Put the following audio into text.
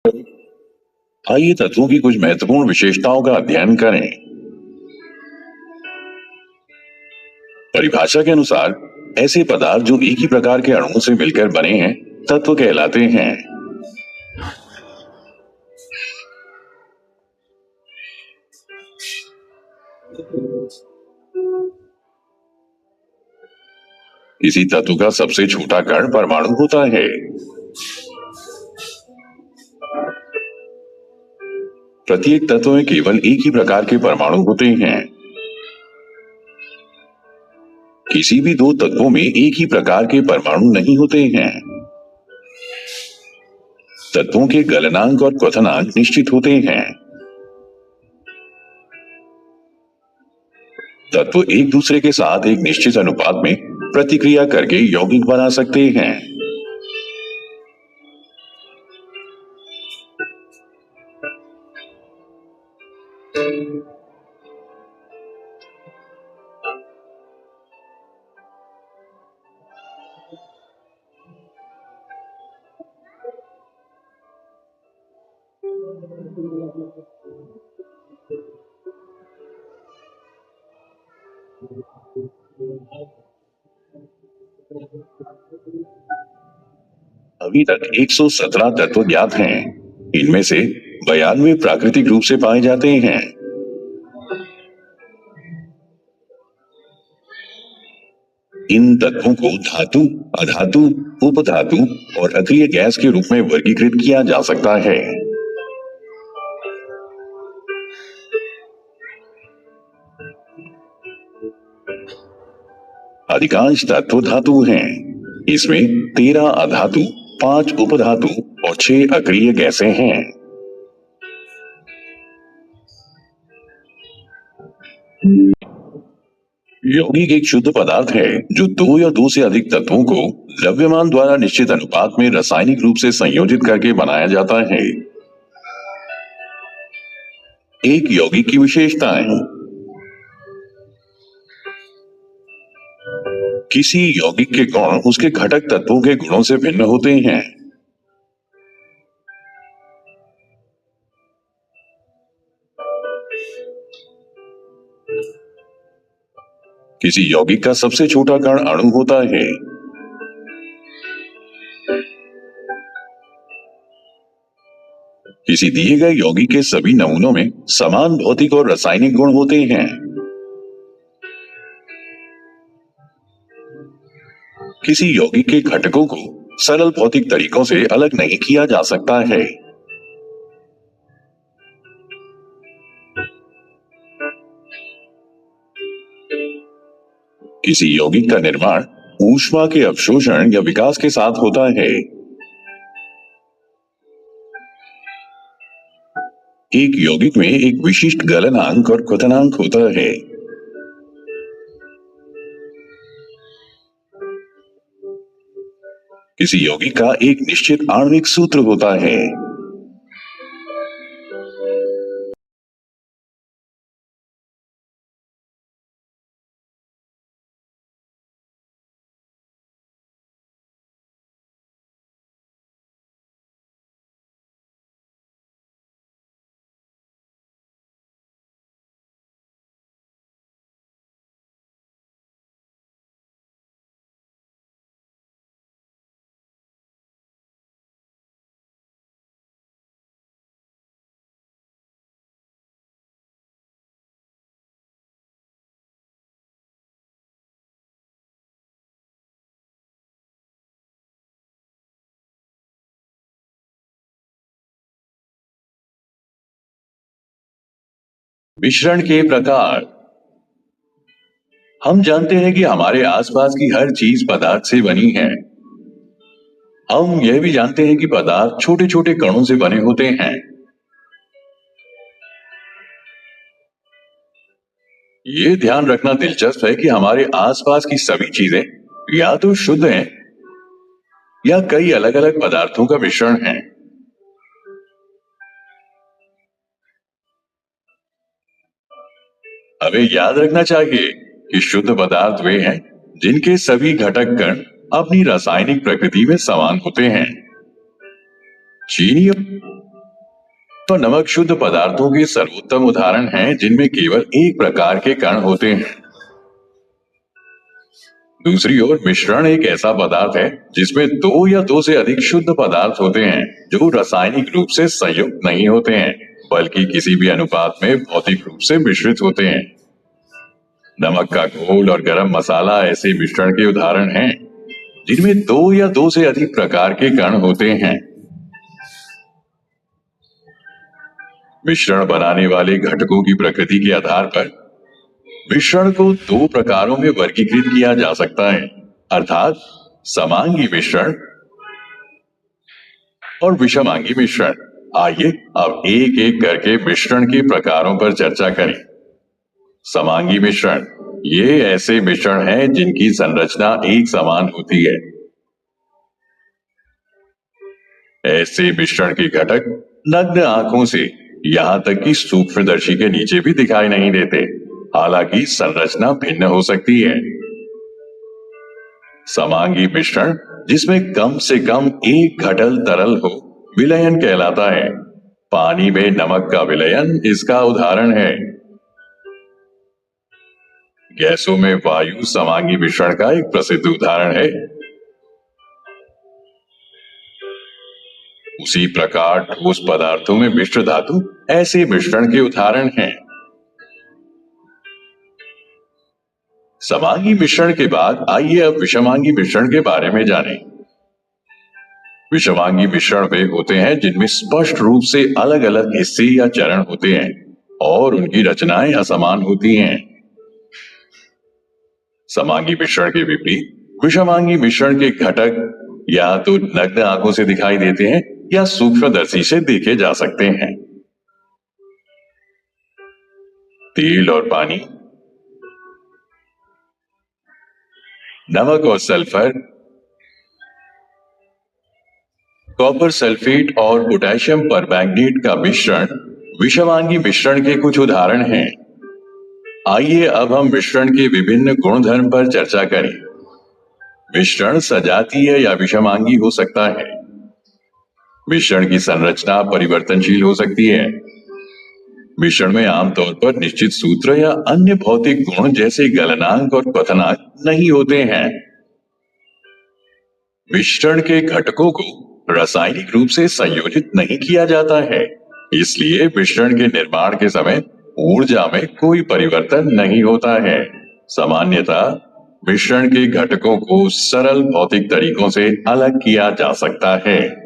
आइए तत्वों की कुछ महत्वपूर्ण विशेषताओं का अध्ययन करें। परिभाषा के अनुसार ऐसे पदार्थ जो एक ही प्रकार के अणुओं से मिलकर बने हैं तत्व कहलाते हैं। किसी तत्व का सबसे छोटा कण परमाणु होता है। प्रत्येक तत्व में केवल एक ही प्रकार के परमाणु होते हैं। किसी भी दो तत्वों में एक ही प्रकार के परमाणु नहीं होते हैं। तत्वों के गलनांक और क्वथनांक निश्चित होते हैं। तत्व एक दूसरे के साथ एक निश्चित अनुपात में प्रतिक्रिया करके यौगिक बना सकते हैं। अभी तक 117 तत्व ज्ञात हैं। इनमें से 92 प्राकृतिक रूप से पाए जाते हैं। इन तत्वों को धातु, अधातु, उपधातु और अक्रिय गैस के रूप में वर्गीकृत किया जा सकता है। अधिकांश तत्व धातु हैं। इसमें 13 अधातु, 5 उपधातु और 6 अक्रिय गैसें हैं। यौगिक एक शुद्ध पदार्थ है जो दो या दो से अधिक तत्वों को द्रव्यमान द्वारा निश्चित अनुपात में रासायनिक रूप से संयोजित करके बनाया जाता है। एक यौगिक की विशेषताएं। किसी यौगिक के गुण उसके घटक तत्वों के गुणों से भिन्न होते हैं। किसी यौगिक का सबसे छोटा कण अणु होता है। किसी दिए गए यौगिक के सभी नमूनों में समान भौतिक और रासायनिक गुण होते हैं। किसी यौगिक के घटकों को सरल भौतिक तरीकों से अलग नहीं किया जा सकता है। किसी यौगिक का निर्माण ऊष्मा के अवशोषण या विकास के साथ होता है। एक यौगिक में एक विशिष्ट गलनांक और क्वथनांक होता है। किसी यौगिक का एक निश्चित आणविक सूत्र होता है। मिश्रण के प्रकार। हम जानते हैं कि हमारे आसपास की हर चीज पदार्थ से बनी है। हम यह भी जानते हैं कि पदार्थ छोटे छोटे कणों से बने होते हैं। ये ध्यान रखना दिलचस्प है कि हमारे आसपास की सभी चीजें या तो शुद्ध हैं या कई अलग अलग पदार्थों का मिश्रण है। हमें याद रखना चाहिए कि शुद्ध पदार्थ वे हैं जिनके सभी घटक कण अपनी रासायनिक प्रकृति में समान होते हैं। चीनी तो नमक शुद्ध पदार्थों के सर्वोत्तम उदाहरण हैं जिनमें केवल एक प्रकार के कण होते हैं। दूसरी ओर मिश्रण एक ऐसा पदार्थ है जिसमें दो या दो से अधिक शुद्ध पदार्थ होते हैं जो रासायनिक रूप से संयुक्त नहीं होते हैं बल्कि किसी भी अनुपात में भौतिक रूप से मिश्रित होते हैं। नमक का घोल और गरम मसाला ऐसे मिश्रण के उदाहरण हैं जिनमें दो या दो से अधिक प्रकार के कण होते हैं। मिश्रण बनाने वाले घटकों की प्रकृति के आधार पर मिश्रण को दो प्रकारों में वर्गीकृत किया जा सकता है, अर्थात समांगी मिश्रण और विषमांगी मिश्रण। आइए अब एक एक करके मिश्रण के प्रकारों पर चर्चा करें। समांगी मिश्रण ये ऐसे मिश्रण हैं जिनकी संरचना एक समान होती है। ऐसे मिश्रण के घटक नग्न आंखों से यहां तक कि सूक्ष्मदर्शी के नीचे भी दिखाई नहीं देते, हालांकि संरचना भिन्न हो सकती है। समांगी मिश्रण जिसमें कम से कम एक घटल तरल हो विलयन कहलाता है। पानी में नमक का विलयन इसका उदाहरण है। गैसों में वायु समांगी मिश्रण का एक प्रसिद्ध उदाहरण है। उसी प्रकार ठोस पदार्थों में मिश्र धातु ऐसे मिश्रण के उदाहरण हैं। समांगी मिश्रण के बाद आइए अब विषमांगी मिश्रण के बारे में जानें। विषमांगी मिश्रण वे होते हैं जिनमें स्पष्ट रूप से अलग अलग हिस्से या चरण होते हैं और उनकी रचनाएं असमान होती हैं। समांगी मिश्रण के विपरीत विषमांगी मिश्रण के घटक या तो नग्न आंखों से दिखाई देते हैं या सूक्ष्मदर्शी से देखे जा सकते हैं। तेल और पानी, नमक और सल्फर, कॉपर सल्फेट और पोटेशियम परमैंगनेट का मिश्रण विषमांगी मिश्रण के कुछ उदाहरण हैं। आइए अब हम मिश्रण के विभिन्न गुणधर्म पर चर्चा करें। मिश्रण सजातीय या विषमांगी हो सकता है। मिश्रण की संरचना परिवर्तनशील हो सकती है। मिश्रण में आमतौर पर निश्चित सूत्र या अन्य भौतिक गुण जैसे गलनांक और क्वथनांक नहीं होते हैं। मिश्रण के घटकों को रासायनिक रूप से संयोजित नहीं किया जाता है, इसलिए मिश्रण के निर्माण के समय ऊर्जा में कोई परिवर्तन नहीं होता है। सामान्यतः मिश्रण के घटकों को सरल भौतिक तरीकों से अलग किया जा सकता है।